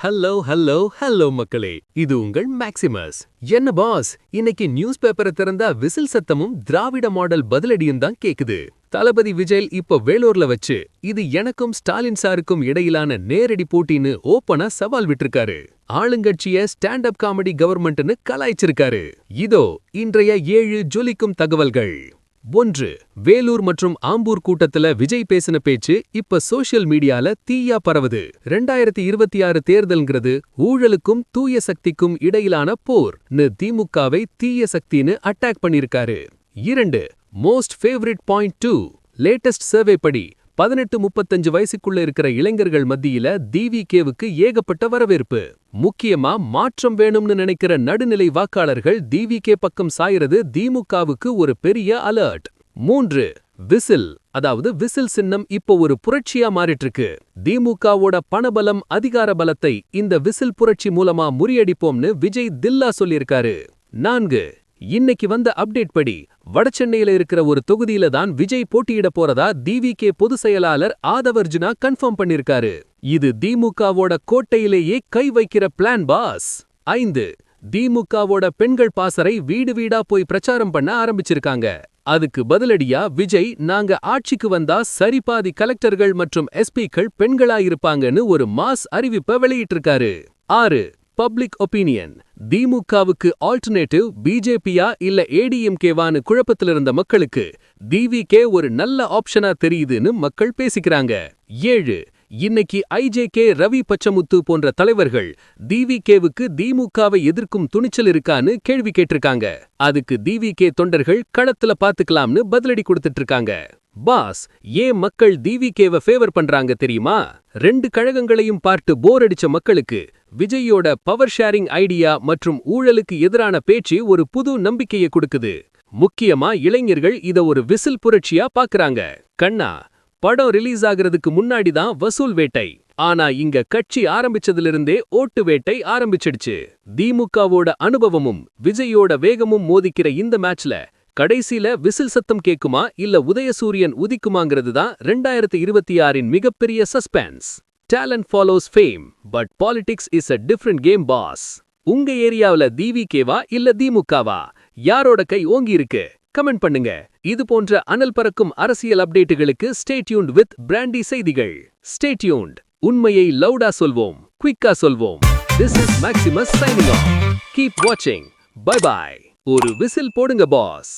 Hello மக்களே, இது உங்கள் மேக்சிமஸ். என்ன பாஸ், இன்னைக்கு நியூஸ் பேப்பரை திறந்தா விசில் சத்தமும் திராவிட மாடல் பதிலடியும் தான் கேக்குது. தளபதி விஜய் இப்ப வேலூர்ல வச்சு இது எனக்கும் ஸ்டாலின் சாருக்கும் இடையிலான நேரடி போட்டின்னு ஓப்பனா சவால் விட்டிருக்காரு. ஆளுங்கட்சிய ஸ்டாண்ட் அப் காமெடி கவர்மெண்ட்னு கலாய்ச்சிருக்காரு. இதோ இன்றைய 7 ஜொலிக்கும் தகவல்கள். 1. வேலூர் மற்றும் ஆம்பூர் கூட்டத்துல விஜய் பேசின பேச்சு இப்ப சோஷியல் மீடியால தீயா பரவுது. 2026 தேர்தல்ங்கிறது ஊழலுக்கும் தூய சக்திக்கும் இடையிலான போர்னு திமுகவை தீய சக்தின்னு அட்டாக் பண்ணிருக்காரு. 2. Most favourite point 2. Latest survey படி 18-35 வயசுக்குள்ள இருக்கிற இளைஞர்கள் மத்தியில டிவிகேவுக்கு ஏகப்பட்ட வரவேற்பு. முக்கியமா மாற்றம் வேணும்னு நினைக்கிற நடுநிலை வாக்காளர்கள் டிவிகே பக்கம் சாயறது திமுகவுக்கு ஒரு பெரிய அலர்ட். 3. விசில், அதாவது விசில் சின்னம் இப்போ ஒரு புரட்சியா மாறிட்டு இருக்கு. திமுகவோட பணபலம் அதிகார பலத்தை இந்த விசில் புரட்சி மூலமா முறியடிப்போம்னு விஜய் தில்லா சொல்லியிருக்காரு. 4. இன்னைக்கு வந்த அப்டேட் படி வடசென்னையில இருக்கிற ஒரு தொகுதியில தான் விஜய் போட்டியிட போறதா டிவிகே பொதுச் செயலாளர் ஆதவர்ஜுனா கன்ஃபார்ம் பண்ணிருக்காரு. இது திமுகவோட கோட்டையிலேயே கை வைக்கிற பிளான் பாஸ். 5. திமுகவோட பெண்கள் பாசறை வீடு வீடா போய் பிரச்சாரம் பண்ண ஆரம்பிச்சிருக்காங்க. அதுக்கு பதிலடியா விஜய் நாங்க ஆட்சிக்கு வந்தா சரிபாதி கலெக்டர்கள் மற்றும் எஸ்பிக்கள் பெண்களா இருப்பாங்கன்னு ஒரு மாஸ் அறிவிப்பை வெளியிட்டிருக்காரு. 6. Public opinion. திமுகவுக்கு ஆல்டர்னேட்டிவ் பிஜேபியா இல்ல ஏடிஎம்கேவான்னு குழப்பத்தில் இருந்த மக்களுக்கு டிவிகே ஒரு நல்ல ஆப்ஷனா தெரியுதுன்னு மக்கள் பேசிக்கிறாங்க. 7. இன்னைக்கு ஐஜேகே ரவி பச்சமுத்து போன்ற தலைவர்கள் டிவிகேவுக்கு திமுகவை எதிர்க்கும் துணிச்சல் இருக்கான்னு கேள்வி கேட்டிருக்காங்க. அதுக்கு டிவிகே தொண்டர்கள் களத்துல பாத்துக்கலாம்னு பதிலடி கொடுத்துட்டு இருக்காங்க. பாஸ், ஏன் மக்கள் டிவிகேவை ஃபேவர் பண்றாங்க தெரியுமா? 2 கழகங்களையும் பார்த்து போர் அடிச்ச மக்களுக்கு விஜயோட பவர் ஷேரிங் ஐடியா மற்றும் ஊழலுக்கு எதிரான பேச்சு ஒரு புது நம்பிக்கையை கொடுக்குது. முக்கியமா இளைஞர்கள் இத ஒரு விசில் புரட்சியா பாக்குறாங்க. கண்ணா, படம் ரிலீஸ் ஆகிறதுக்கு முன்னாடி தான் வசூல் வேட்டை. ஆனா இங்க கட்சி ஆரம்பிச்சதிலிருந்தே ஓட்டு வேட்டை ஆரம்பிச்சிடுச்சு. திமுகவோட அனுபவமும் விஜயோட வேகமும் மோதிக்கிற இந்த மேட்ச்ல கடைசில விசில் சத்தம் கேக்குமா இல்ல உதயசூரியன் உதிக்குமாங்கிறது தான் 2026 மிகப்பெரிய suspense. Talent follows fame, but politics is a different game, boss. உங்க ஏரியாவுல டிவிகேவா இல்ல திமுகவா? யாரோட கை ஓங்கி இருக்கு? கமெண்ட் பண்ணுங்க. இது போன்ற அனல் பறக்கும் அரசியல் அப்டேட்டுகளுக்கு ஸ்டே டியூன்ட் வித் பிராண்டி செய்திகள். Stay tuned. உண்மையை லவுடா சொல்வோம், குயிக்கா சொல்வோம். This is Maximus signing off. Keep watching. Bye bye. ஒரு விசில் போடுங்க பாஸ்.